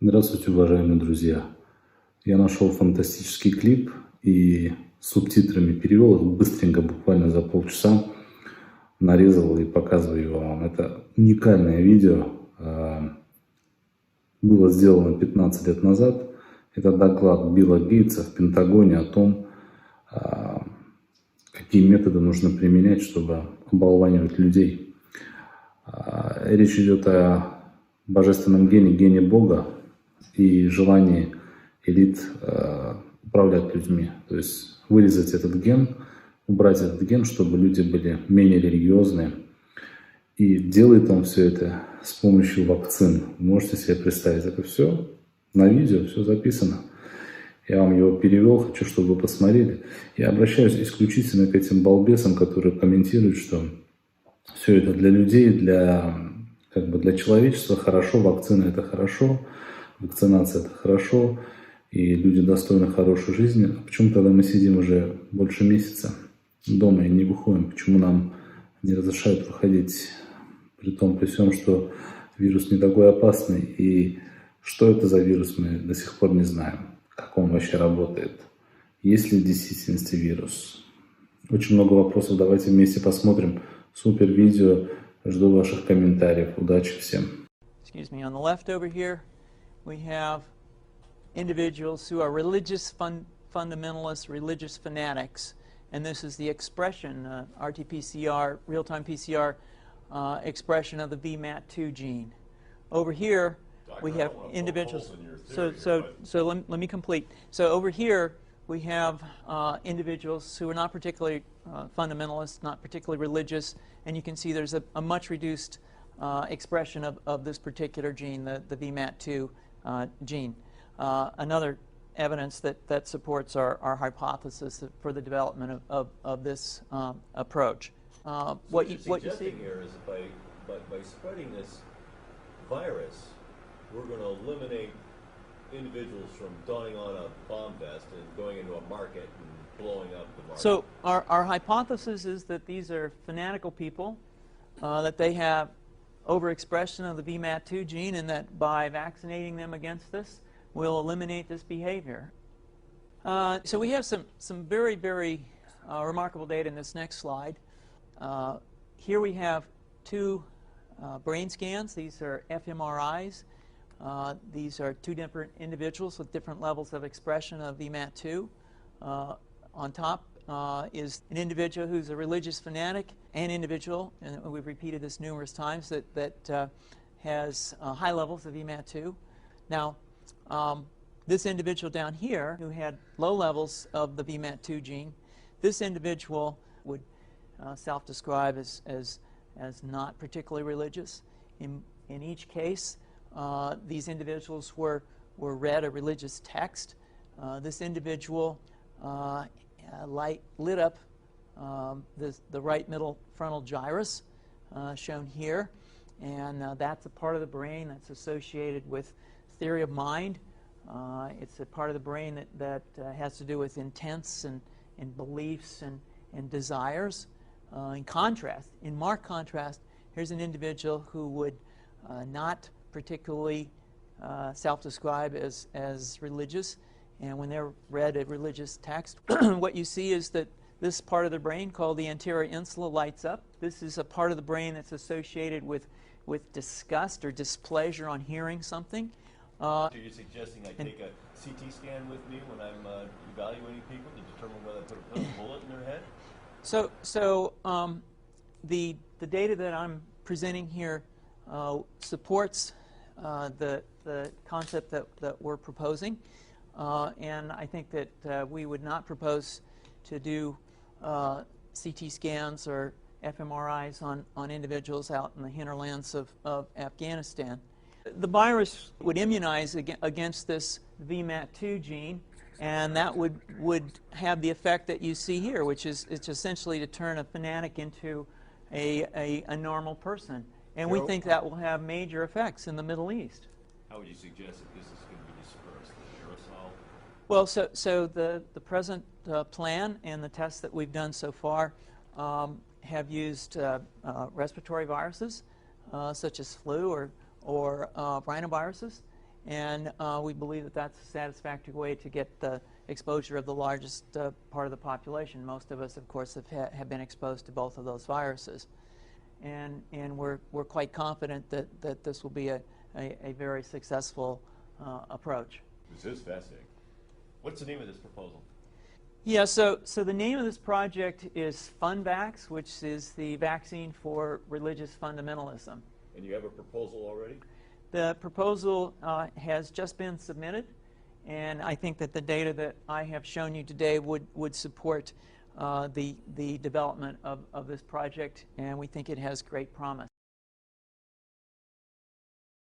Здравствуйте, уважаемые друзья! Я нашел фантастический клип и с субтитрами перевел их быстренько, буквально за полчаса, нарезал и показываю его вам. Это уникальное видео, было сделано 15 лет назад. Это доклад Била Гейтса в Пентагоне о том, какие методы нужно применять, чтобы оболванивать людей. Речь идет о божественном гене, гене Бога и желании элит управлять людьми. То есть вырезать этот ген, убрать этот ген, чтобы люди были менее религиозные. И делает он все это с помощью вакцин. Вы можете себе представить, это все на видео, все записано. Я вам его перевел, хочу, чтобы вы посмотрели. Я обращаюсь исключительно к этим балбесам, которые комментируют, что все это для людей, для человечества хорошо, вакцина это хорошо, вакцинация это хорошо, и люди достойны хорошей жизни. А почему тогда мы сидим уже больше месяца дома и не выходим? Почему нам не разрешают выходить, при всем, что вирус не такой опасный, и что это за вирус, мы до сих пор не знаем, как он вообще работает, есть ли в действительности вирус. Очень много вопросов, давайте вместе посмотрим. Супер видео, жду ваших комментариев, удачи всем. Excuse me, on the left over here, we have individuals who are religious fundamentalists, religious fanatics, and this is the expression, RT-PCR, real-time PCR expression of the VMAT2 gene. Over here, we have individuals. So let me complete. So over here, we have individuals who are not particularly fundamentalists, not particularly religious, and you can see there's a much reduced expression of this particular gene, the VMAT2 gene. Another evidence that supports our hypothesis for the development of this approach. What you see here is by spreading this virus, we're going to eliminate individuals from donning on a bomb vest and going into a market and blowing up the market. So our hypothesis is that these are fanatical people, that they have overexpression of the VMAT2 gene, and that by vaccinating them against this, we'll eliminate this behavior. So we have some very, very remarkable data in this next slide. Here we have two brain scans. These are fMRIs. These are two different individuals with different levels of expression of VMAT2. On top is an individual who's a religious fanatic, an individual, and we've repeated this numerous times, that has high levels of VMAT2. Now, this individual down here who had low levels of the VMAT2 gene, this individual would self-describe as not particularly religious. In each case, these individuals were read a religious text. This individual lit up the right middle frontal gyrus, shown here, and that's a part of the brain that's associated with theory of mind. It's a part of the brain that has to do with intents and beliefs and desires. In marked contrast, here's an individual who would not particularly self-describe as religious, and when they're read a religious text, what you see is that this part of the brain called the anterior insula lights up. This is a part of the brain that's associated with disgust or displeasure on hearing something. So you're suggesting I take a CT scan with me when I'm evaluating people to determine whether I put a bullet in their head? So the data that I'm presenting here supports the concept that we're proposing, and I think that we would not propose to do CT scans or fMRIs on individuals out in the hinterlands of Afghanistan. The virus would immunize against this VMAT2 gene, and that would have the effect that you see here, which is it's essentially to turn a fanatic into a normal person. And we think that will have major effects in the Middle East. How would you suggest that this is going to be dispersed, the aerosol? Well, so the present plan and the tests that we've done so far have used respiratory viruses such as flu or rhinoviruses, and we believe that that's a satisfactory way to get the exposure of the largest part of the population. Most of us, of course, have been exposed to both of those viruses. And we're quite confident that this will be a very successful approach. This is fascinating. What's the name of this proposal? Yeah, so the name of this project is FunVax, which is the vaccine for religious fundamentalism. And you have a proposal already? The proposal has just been submitted, and I think that the data that I have shown you today would support the development of this project, and we think it has great promise.